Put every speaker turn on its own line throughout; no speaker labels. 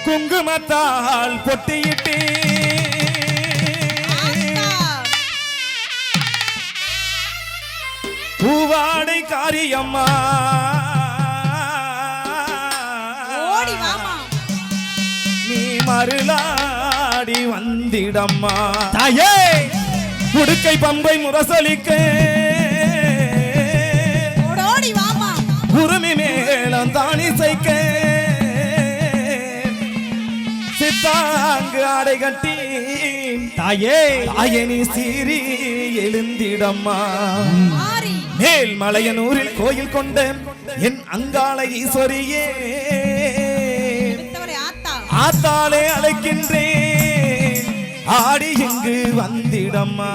குங்குமத்தால் பொட்டியிட்டு பூவாடை காரியம்மா நீ மருளாடி வந்திடம்மா தாயே உடுக்கை பம்பை முரசலிக்க உரிமை மேளம் தானி சைக்க சித்தாங்கு ஆடை கட்டி தாயே தாயனி சீரி எழுந்திடம்மா மேல் மலையனூரில் கோயில் கொண்ட என் அங்காள ஈஸ்வரியே ஆத்தாளே அழைக்கின்றேன் ஆடி இங்கு வந்திடம்மா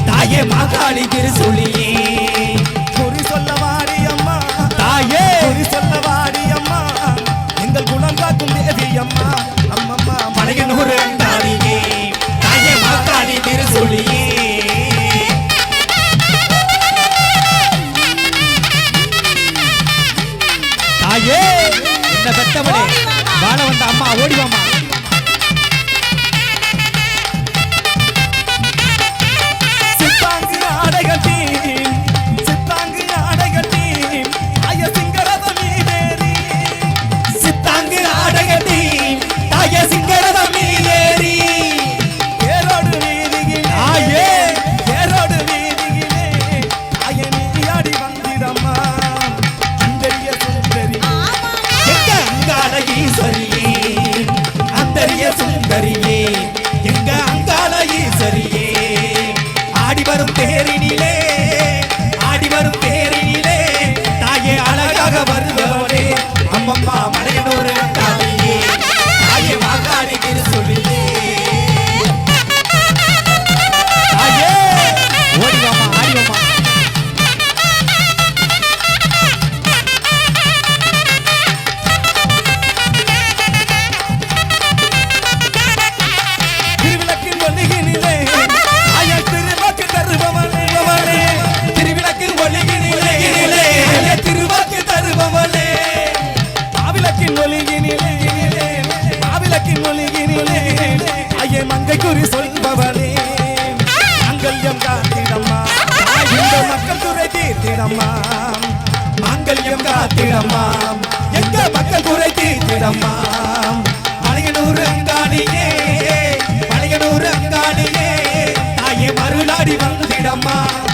தாயே மாகாளி திருசூலியே
குறி சொல்ல வாடி அம்மா
தாயே
குறி சொல்ல வாடி அம்மா எங்கள் குணம் காக்கும் தேவி அம்மா அம்மம்மா
மலையனூர் அங்காளியே தாயே மாகாளி திருசூலியே தாயே என்ன பெத்தவளே வாழ வந்த அம்மா ஓடிவாமா சுந்தரியே எங்க அங்காள ஈஸ்வரியே ஆடி வரும் தேரினிலே தாயே அழகாக வருபவளே அம்மம்மா மலையனூர் அங்காளியே தாயே மாகாளி திருசூலியே தாயே ஓடிவாமா ஆடிவாமா
மங்கை குறி சொல்பவளே மங்கல்யம் காத்திடம்மா இந்த மக்கள் குறை தீர்த்திடம்மா மங்கல்யம் காத்திடம்மா எங்க மக்கள் குறை தீர்த்திடம்மா மலையனூர் அங்காளியே தாயே மருளாடி வந்திடம்மா